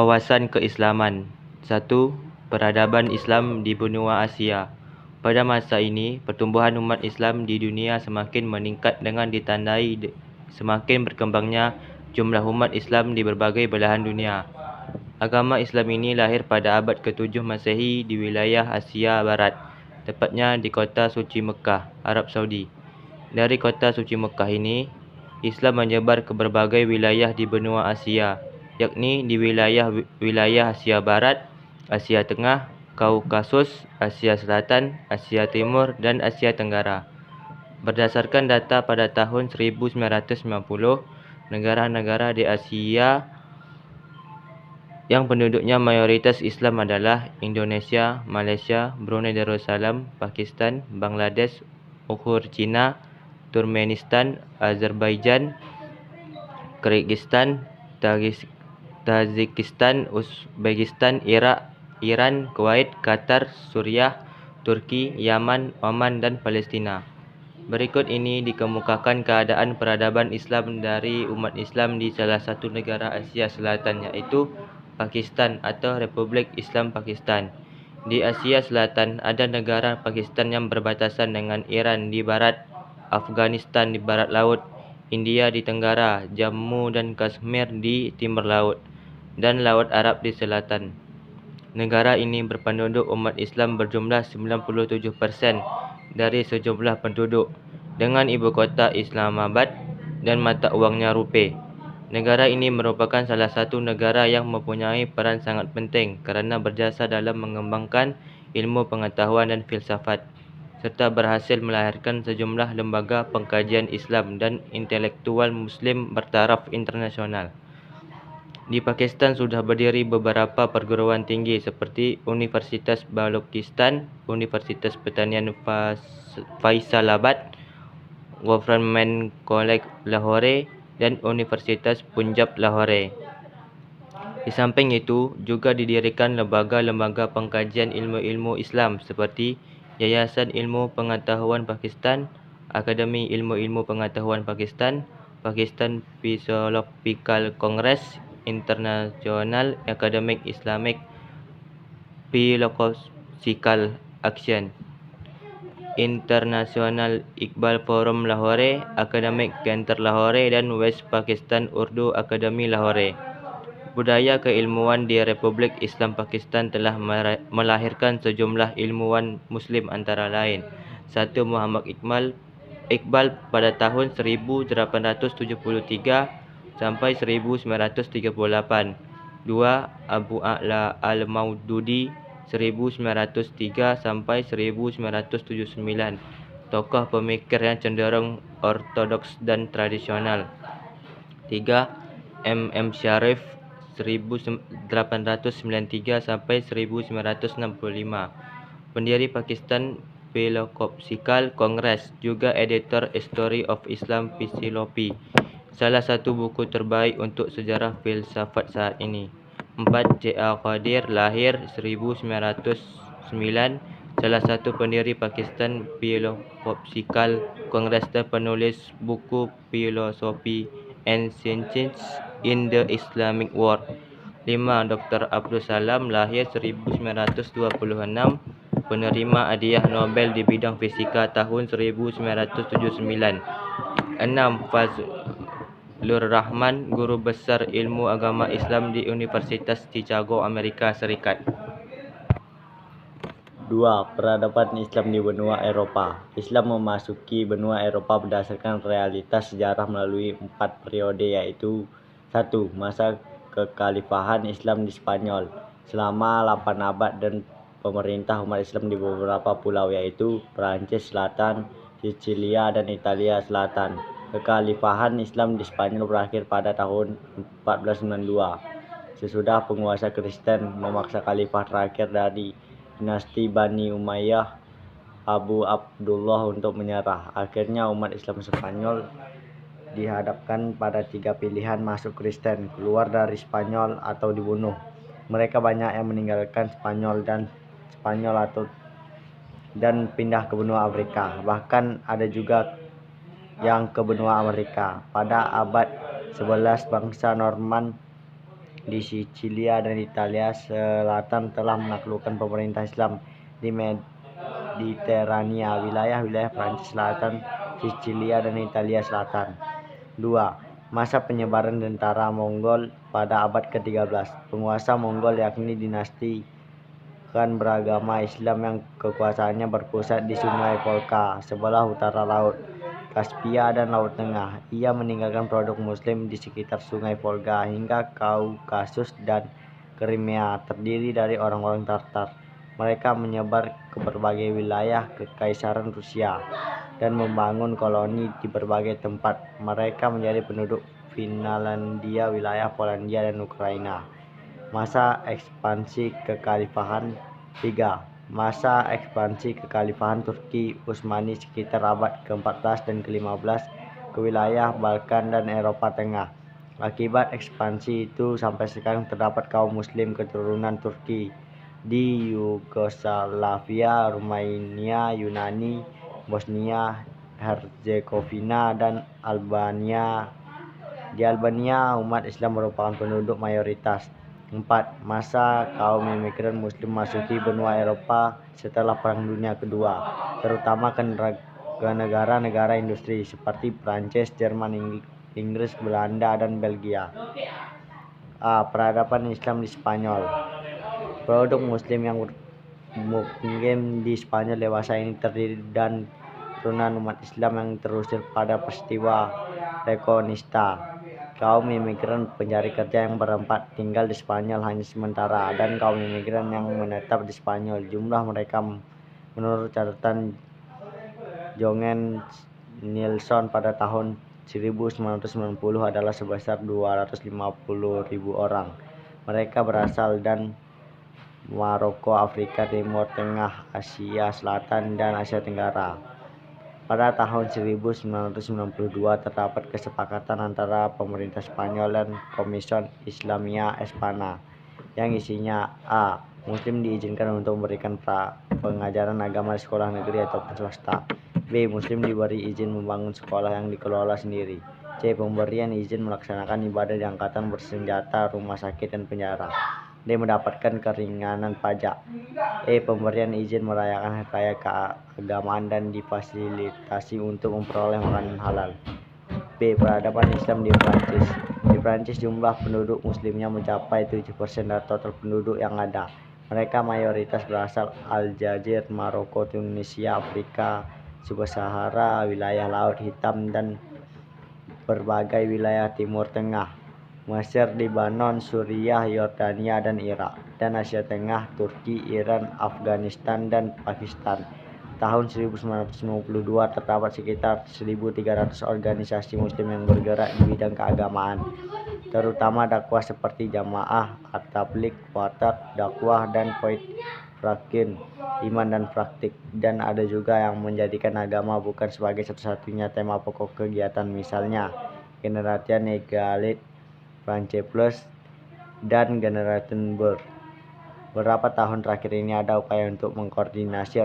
Wawasan keislaman. 1. Peradaban Islam di benua Asia. Pada masa ini, pertumbuhan umat Islam di dunia semakin meningkat dengan ditandai semakin berkembangnya jumlah umat Islam di berbagai belahan dunia. Agama Islam ini lahir pada abad ke-7 Masehi di wilayah Asia Barat, tepatnya di kota suci Mekah, Arab Saudi. Dari kota suci Mekah ini, Islam menyebar ke berbagai wilayah di benua Asia, yakni di wilayah Asia Barat, Asia Tengah, Kaukasus, Asia Selatan, Asia Timur, dan Asia Tenggara. Berdasarkan data pada tahun 1990, negara-negara di Asia yang penduduknya mayoritas Islam adalah Indonesia, Malaysia, Brunei Darussalam, Pakistan, Bangladesh, Uyghur Cina, Turkmenistan, Azerbaijan, Kyrgyzstan, Tajikistan, Uzbekistan, Iraq, Iran, Kuwait, Qatar, Suriah, Turki, Yaman, Oman, dan Palestina. Berikut ini dikemukakan keadaan peradaban Islam dari umat Islam di salah satu negara Asia Selatan, yaitu Pakistan atau Republik Islam Pakistan. Di Asia Selatan ada negara Pakistan yang berbatasan dengan Iran di barat, Afghanistan di barat laut, India di tenggara, Jammu dan Kashmir di timur laut, dan Laut Arab di selatan. Negara ini berpenduduk umat Islam berjumlah 97% dari sejumlah penduduk, dengan ibu kota Islamabad dan mata wangnya rupiah. Negara ini merupakan salah satu negara yang mempunyai peran sangat penting kerana berjasa dalam mengembangkan ilmu pengetahuan dan filsafat, serta berhasil melahirkan sejumlah lembaga pengkajian Islam dan intelektual Muslim bertaraf internasional. Di Pakistan sudah berdiri beberapa perguruan tinggi seperti Universitas Balochistan, Universitas Pertanian Faisalabad, Government College Lahore, dan Universitas Punjab Lahore. Di samping itu, juga didirikan lembaga-lembaga pengkajian ilmu-ilmu Islam seperti Yayasan Ilmu Pengetahuan Pakistan, Akademi Ilmu-Ilmu Pengetahuan Pakistan, Pakistan Philosophical Congress, International Academic Islamic Philosophical Action, International Iqbal Forum Lahore, Academic Center Lahore, dan West Pakistan Urdu Academy Lahore. Budaya keilmuan di Republik Islam Pakistan telah melahirkan sejumlah ilmuwan Muslim antara lain: 1. Muhammad Iqbal pada tahun 1873 sampai 1938. 2. Abu A'la Al-Maududi 1903 sampai 1979, tokoh pemikir yang cenderung ortodoks dan tradisional. 3. M. Syarif 1893 sampai 1965, pendiri Pakistan Philosophical Congress, juga editor History of Islam Philosophy, salah satu buku terbaik untuk sejarah filsafat saat ini. 4. J.A. Qadir lahir 1909, salah satu pendiri Pakistan Philosophical Congress dan penulis buku Philosophy and Science in the Islamic World. 5. Dr. Abdul Salam lahir 1926, penerima hadiah Nobel di bidang fisika tahun 1979. 6. Fazlur Rahman, guru besar ilmu agama Islam di Universitas Chicago, Amerika Serikat. 2. Peradaban Islam di benua Eropah. Islam memasuki benua Eropah berdasarkan realitas sejarah melalui 4 periode, yaitu 1. Masa kekhalifahan Islam di Spanyol selama 8 abad dan pemerintah umat Islam di beberapa pulau, yaitu Perancis Selatan, Sicilia, dan Italia Selatan. Kekhalifahan Islam di Spanyol berakhir pada tahun 1492 sesudah penguasa Kristen memaksa khalifah terakhir dari dinasti Bani Umayyah, Abu Abdullah, untuk menyerah. Akhirnya umat Islam Spanyol dihadapkan pada 3 pilihan: masuk Kristen, keluar dari Spanyol, atau dibunuh. Mereka banyak yang meninggalkan Spanyol dan pindah ke benua Afrika. Bahkan ada juga yang ke benua Amerika. Pada abad 11, bangsa Norman di Sicilia dan Italia Selatan telah menaklukkan pemerintah Islam di Mediterania, wilayah-wilayah Prancis Selatan, Sicilia dan Italia Selatan. 2. Masa penyebaran tentara Mongol pada abad ke-13. Penguasa Mongol yakni dinasti Khan beragama Islam yang kekuasaannya berpusat di Sungai Volga sebelah utara Laut Kaspia dan Laut Tengah. Ia meninggalkan produk Muslim di sekitar Sungai Volga hingga Kaukasus dan Crimea terdiri dari orang-orang Tartar. Mereka menyebar ke berbagai wilayah Kekaisaran Rusia dan membangun koloni di berbagai tempat. Mereka menjadi penduduk Finlandia, wilayah Polandia dan Ukraina. Masa ekspansi kekhalifahan 3. Masa ekspansi kekhalifahan Turki Utsmani sekitar abad ke-14 dan ke-15 ke wilayah Balkan dan Eropa Tengah. Akibat ekspansi itu sampai sekarang terdapat kaum muslim keturunan Turki di Yugoslavia, Rumania, Yunani, Bosnia, Herzegovina, dan Albania. Di Albania, umat Islam merupakan penduduk mayoritas. 4. Masa kaum imigran muslim masuki benua Eropa setelah Perang Dunia Kedua, terutama ke negara-negara industri seperti Prancis, Jerman, Inggris, Belanda, dan Belgia. A. Peradaban Islam di Spanyol. Produk muslim yang bermukim di Spanyol dewasa ini terdiri dan turunan umat Islam yang terusir pada peristiwa Reconquista. Kaum imigran pencari kerja yang berempat tinggal di Spanyol hanya sementara, dan kaum imigran yang menetap di Spanyol. Jumlah mereka menurut catatan Jongen Nilsson pada tahun 1990 adalah sebesar 250.000 orang. Mereka berasal dari Maroko, Afrika Timur Tengah, Asia Selatan, dan Asia Tenggara. Pada tahun 1992 terdapat kesepakatan antara pemerintah Spanyol dan Komision Islamia Espana yang isinya A. Muslim diizinkan untuk memberikan pengajaran agama di sekolah negeri ataupun swasta. B. Muslim diberi izin membangun sekolah yang dikelola sendiri. C. Pemberian izin melaksanakan ibadah di angkatan bersenjata, rumah sakit, dan penjara. D. Mendapatkan keringanan pajak. E. Pemberian izin merayakan hari raya keagamaan dan difasilitasi untuk memperoleh makanan halal. B. Peradaban Islam di Prancis. Di Prancis jumlah penduduk muslimnya mencapai 7% dari total penduduk yang ada. Mereka mayoritas berasal Aljazair, Maroko, Tunisia, Afrika Subsahara, wilayah Laut Hitam, dan berbagai wilayah Timur Tengah, Mesir, Lebanon, Suriah, Yordania, dan Irak, dan Asia Tengah, Turki, Iran, Afghanistan, dan Pakistan. Tahun 1992 terdapat sekitar 1.300 organisasi muslim yang bergerak di bidang keagamaan, terutama dakwah seperti Jamaah At-Tabligh, Watat Dakwah, dan Point Prakin, Iman dan Praktik. Dan ada juga yang menjadikan agama bukan sebagai satu-satunya tema pokok kegiatan, misalnya Generation Egalite, France Plus, dan Generation Birth. Beberapa tahun terakhir ini ada upaya untuk mengkoordinasi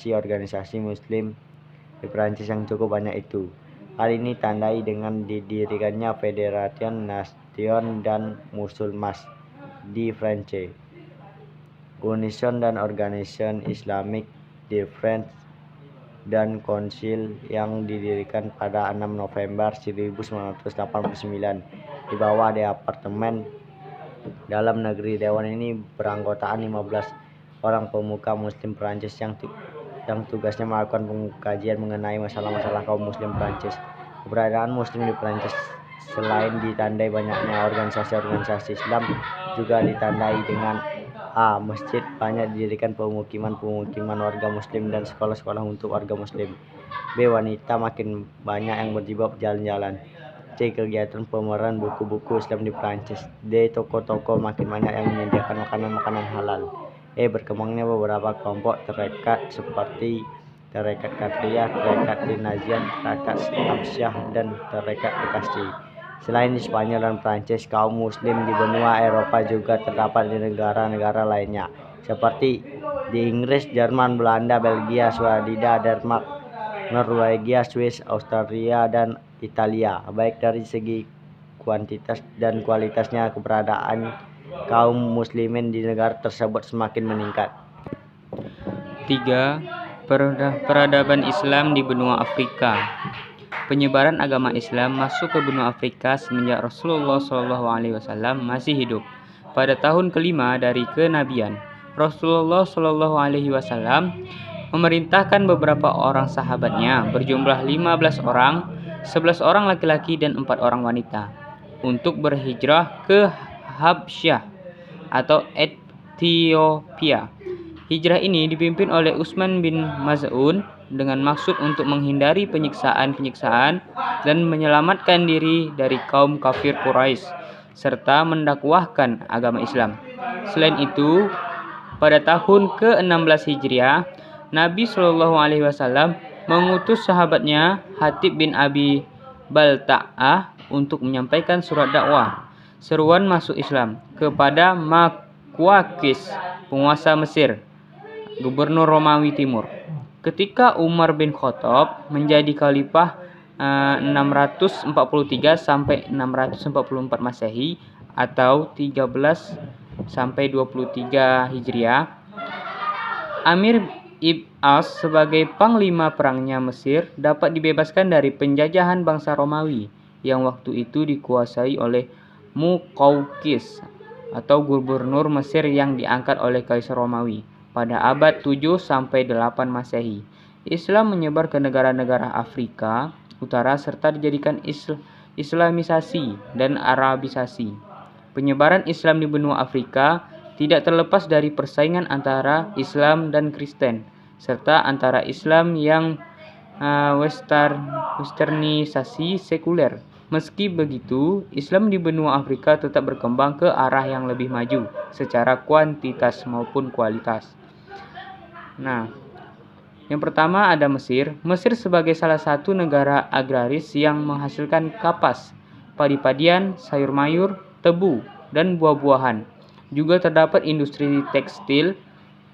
organisasi muslim di Prancis yang cukup banyak itu. Hal ini tandai dengan didirikannya Fédération Nation dan Musulmas di France, Unison dan Organisation Islamique de France, dan Konsil yang didirikan pada 6 November 1989 di bawah Departemen Dalam Negeri. Dewan ini beranggotakan 15 orang pemuka muslim Prancis yang tugasnya melakukan pengkajian mengenai masalah-masalah kaum muslim Prancis. Keberadaan muslim di Prancis selain ditandai banyaknya organisasi-organisasi Islam, juga ditandai dengan A. Masjid banyak didirikan, pemukiman warga muslim, dan sekolah-sekolah untuk warga muslim. B. Wanita makin banyak yang berjilbab jalan-jalan. C. Kegiatan pemeran buku-buku Islam di Prancis. D. Toko-toko makin banyak yang menyediakan makanan-makanan halal. E. Berkembangnya beberapa kelompok tarekat seperti tarekat Qadiriyah, tarekat Dinazian, tarekat Absyah, dan tarekat Bekasi. Selain di Spanyol dan Prancis, kaum muslim di benua Eropa juga terdapat di negara-negara lainnya, seperti di Inggris, Jerman, Belanda, Belgia, Swedia, Denmark, Norwegia, Swiss, Austria, dan Italia. Baik dari segi kuantitas dan kualitasnya keberadaan kaum muslimin di negara tersebut semakin meningkat. 3. Peradaban Islam di benua Afrika. Penyebaran agama Islam masuk ke benua Afrika semenjak Rasulullah SAW masih hidup. Pada tahun kelima dari kenabian, Rasulullah SAW memerintahkan beberapa orang sahabatnya berjumlah 15 orang, 11 orang laki-laki dan 4 orang wanita, untuk berhijrah ke Habsyah atau Ethiopia. Hijrah ini dipimpin oleh Utsman bin Maz'un dengan maksud untuk menghindari penyiksaan-penyiksaan dan menyelamatkan diri dari kaum kafir Quraisy serta mendakwahkan agama Islam. Selain itu, pada tahun ke-16 Hijriah, Nabi SAW mengutus sahabatnya Hatib bin Abi Balta'ah untuk menyampaikan surat dakwah seruan masuk Islam kepada Makwakis, penguasa Mesir, gubernur Romawi Timur. Ketika Umar bin Khattab menjadi khalifah 643 sampai 644 Masehi atau 13 sampai 23 Hijriah, Amir Ibn As sebagai panglima perangnya Mesir dapat dibebaskan dari penjajahan bangsa Romawi yang waktu itu dikuasai oleh Muqawqis atau gubernur Mesir yang diangkat oleh Kaisar Romawi pada abad 7 sampai 8 Masehi. Islam menyebar ke negara-negara Afrika Utara serta dijadikan Islamisasi dan Arabisasi. Penyebaran Islam di benua Afrika tidak terlepas dari persaingan antara Islam dan Kristen, serta antara Islam yang westernisasi sekuler. Meski begitu, Islam di benua Afrika tetap berkembang ke arah yang lebih maju secara kuantitas maupun kualitas. Nah, yang pertama ada Mesir. Mesir sebagai salah satu negara agraris yang menghasilkan kapas, padi-padian, sayur mayur, tebu, dan buah-buahan. Juga terdapat industri tekstil,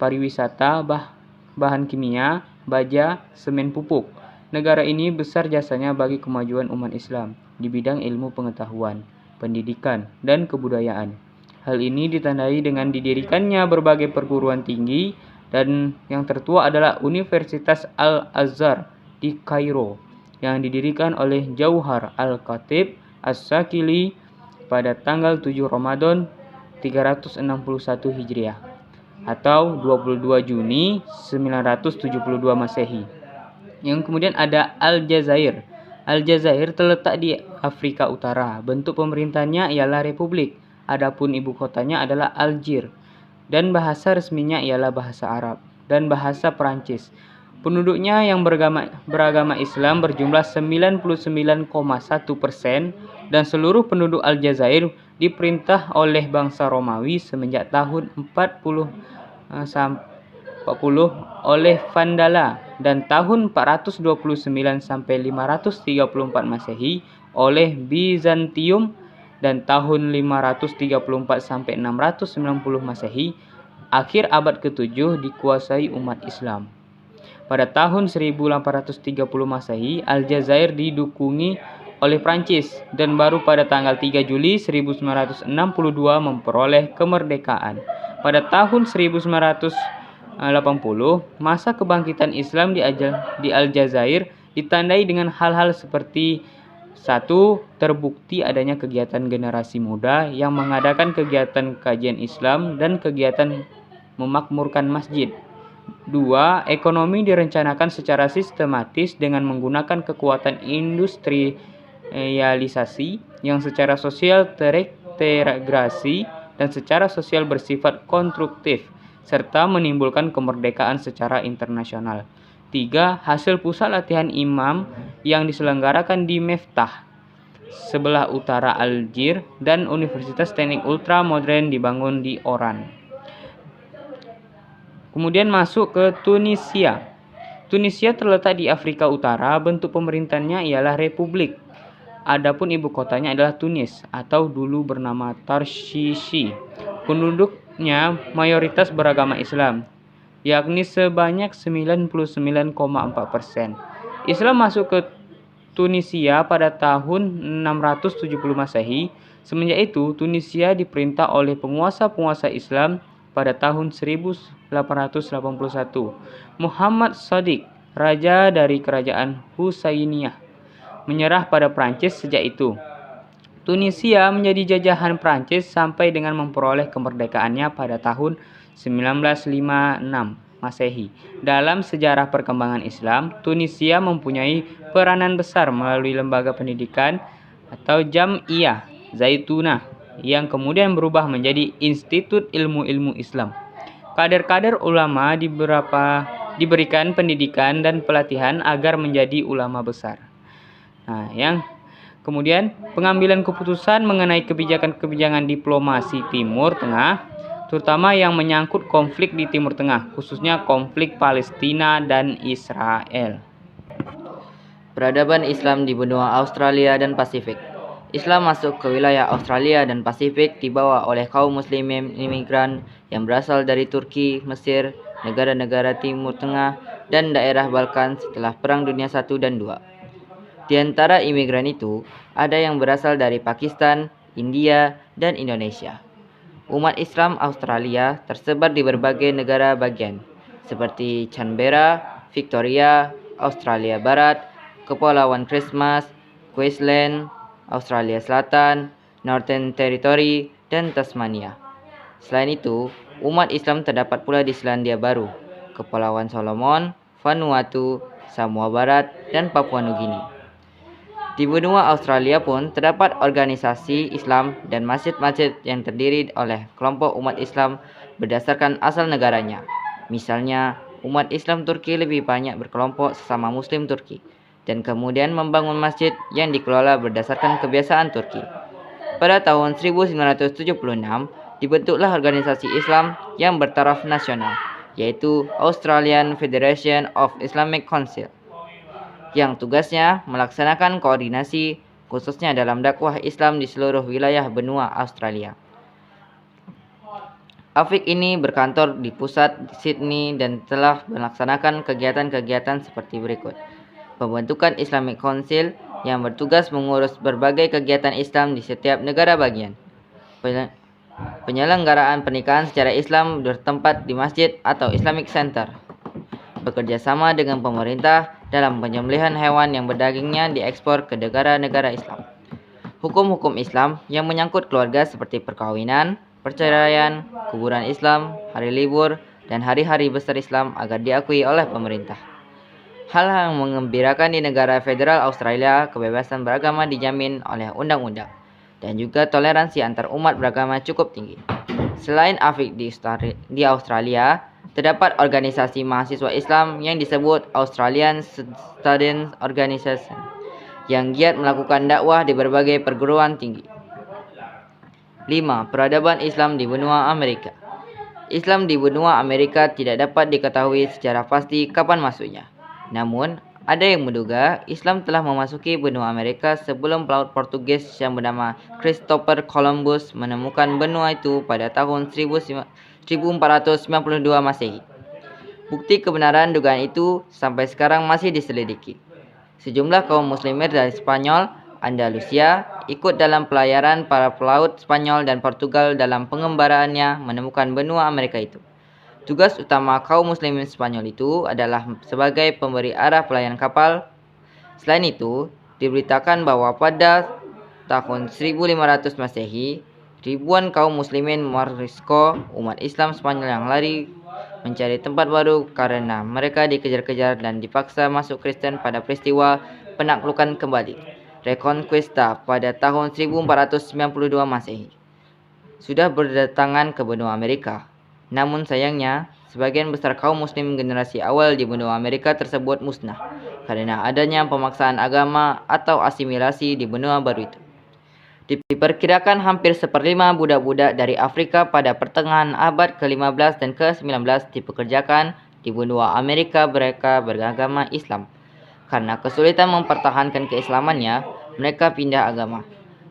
pariwisata, bahan kimia, baja, semen pupuk. Negara ini besar jasanya bagi kemajuan umat Islam di bidang ilmu pengetahuan, pendidikan, dan kebudayaan. Hal ini ditandai dengan didirikannya berbagai perguruan tinggi dan yang tertua adalah Universitas Al-Azhar di Kairo yang didirikan oleh Jauhar Al-Khatib As-Sakili pada tanggal 7 Ramadan 361 Hijriah atau 22 Juni 972 Masehi. Yang kemudian ada Aljazair. Aljazair terletak di Afrika Utara. Bentuk pemerintahnya ialah republik. Adapun ibu kotanya adalah Algiers. Dan bahasa resminya ialah bahasa Arab dan bahasa Perancis. Penduduknya yang beragama Islam berjumlah 99,1% dan seluruh penduduk Aljazair diperintah oleh bangsa Romawi semenjak tahun 40 oleh Vandala dan tahun 429 sampai 534 Masehi oleh Bizantium dan tahun 534 sampai 690 Masehi, akhir abad ke-7 dikuasai umat Islam. Pada tahun 1830 Masehi, Aljazair didukungi oleh Prancis dan baru pada tanggal 3 Juli 1962 memperoleh kemerdekaan. Pada tahun 1980, masa kebangkitan Islam di Aljazair ditandai dengan hal-hal seperti 1. Terbukti adanya kegiatan generasi muda yang mengadakan kegiatan kajian Islam dan kegiatan memakmurkan masjid. 2. Ekonomi direncanakan secara sistematis dengan menggunakan kekuatan industrialisasi yang secara sosial terintegrasi dan secara sosial bersifat konstruktif, serta menimbulkan kemerdekaan secara internasional. 3. Hasil pusat latihan imam yang diselenggarakan di Meftah, sebelah utara Algiers, dan Universitas Teknik Ultra Modern dibangun di Oran. Kemudian masuk ke Tunisia. Tunisia terletak di Afrika Utara, bentuk pemerintahnya ialah republik. Adapun ibu kotanya adalah Tunis atau dulu bernama Tarshishi. Penduduknya mayoritas beragama Islam, yakni sebanyak 99,4%. Islam masuk ke Tunisia pada tahun 670 Masehi. Semenjak itu, Tunisia diperintah oleh penguasa-penguasa Islam pada tahun 1881. Muhammad Shadiq, raja dari kerajaan Husainiyah, menyerah pada Prancis sejak itu. Tunisia menjadi jajahan Prancis sampai dengan memperoleh kemerdekaannya pada tahun 1956 Masehi. Dalam sejarah perkembangan Islam, Tunisia mempunyai peranan besar melalui lembaga pendidikan atau Jam'iyah Zaitunah yang kemudian berubah menjadi Institut Ilmu-Ilmu Islam. Kader-kader ulama diberikan pendidikan dan pelatihan agar menjadi ulama besar. Nah, yang kemudian pengambilan keputusan mengenai kebijakan-kebijakan diplomasi Timur Tengah, terutama yang menyangkut konflik di Timur Tengah, khususnya konflik Palestina dan Israel. Peradaban Islam di benua Australia dan Pasifik. Islam masuk ke wilayah Australia dan Pasifik dibawa oleh kaum muslim imigran yang berasal dari Turki, Mesir, negara-negara Timur Tengah, dan daerah Balkan setelah Perang Dunia I dan II. Di antara imigran itu, ada yang berasal dari Pakistan, India, dan Indonesia. Umat Islam Australia tersebar di berbagai negara bagian, seperti Canberra, Victoria, Australia Barat, Kepulauan Christmas, Queensland, Australia Selatan, Northern Territory, dan Tasmania. Selain itu, umat Islam terdapat pula di Selandia Baru, Kepulauan Solomon, Vanuatu, Samoa Barat, dan Papua Nugini. Di benua Australia pun terdapat organisasi Islam dan masjid-masjid yang terdiri oleh kelompok umat Islam berdasarkan asal negaranya. Misalnya, umat Islam Turki lebih banyak berkelompok sesama Muslim Turki, dan kemudian membangun masjid yang dikelola berdasarkan kebiasaan Turki. Pada tahun 1976, dibentuklah organisasi Islam yang bertaraf nasional, yaitu Australian Federation of Islamic Council, yang tugasnya melaksanakan koordinasi khususnya dalam dakwah Islam di seluruh wilayah benua Australia. AFIK ini berkantor di pusat Sydney dan telah melaksanakan kegiatan-kegiatan seperti berikut. Pembentukan Islamic Council yang bertugas mengurus berbagai kegiatan Islam di setiap negara bagian. Penyelenggaraan pernikahan secara Islam bertempat di masjid atau Islamic Center. Bekerja sama dengan pemerintah dalam penyembelihan hewan yang berdagingnya diekspor ke negara-negara Islam. Hukum-hukum Islam yang menyangkut keluarga seperti perkawinan, perceraian, kuburan Islam, hari libur, dan hari-hari besar Islam agar diakui oleh pemerintah. Hal yang mengembirakan di negara federal Australia, kebebasan beragama dijamin oleh undang-undang, dan juga toleransi antar umat beragama cukup tinggi. Selain AFIK di Australia, terdapat organisasi mahasiswa Islam yang disebut Australian Student Organisation, yang giat melakukan dakwah di berbagai perguruan tinggi. 5. Peradaban Islam di benua Amerika. Islam di benua Amerika tidak dapat diketahui secara pasti kapan masuknya. Namun, ada yang menduga Islam telah memasuki benua Amerika sebelum pelaut Portugis yang bernama Christopher Columbus menemukan benua itu pada tahun 1492 Masehi. Bukti kebenaran dugaan itu sampai sekarang masih diselidiki. Sejumlah kaum muslimin dari Spanyol, Andalusia ikut dalam pelayaran para pelaut Spanyol dan Portugal dalam pengembaraannya menemukan benua Amerika itu. Tugas utama kaum muslimin Spanyol itu adalah sebagai pemberi arah pelayanan kapal. Selain itu, diberitakan bahwa pada tahun 1500 Masehi, ribuan kaum muslimin Morisco, umat Islam Spanyol yang lari mencari tempat baru karena mereka dikejar-kejar dan dipaksa masuk Kristen pada peristiwa penaklukan kembali, Reconquista, pada tahun 1492 Masehi. Sudah berdatangan ke benua Amerika. Namun sayangnya, sebagian besar kaum muslim generasi awal di benua Amerika tersebut musnah karena adanya pemaksaan agama atau asimilasi di benua baru itu. Diperkirakan hampir seperlima budak-budak dari Afrika pada pertengahan abad ke-15 dan ke-19 dipekerjakan di benua Amerika mereka beragama Islam. Karena kesulitan mempertahankan keislamannya, mereka pindah agama.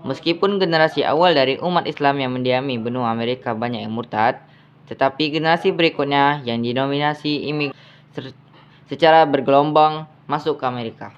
Meskipun generasi awal dari umat Islam yang mendiami benua Amerika banyak yang murtad, tetapi generasi berikutnya yang didominasi imigran secara bergelombang masuk ke Amerika.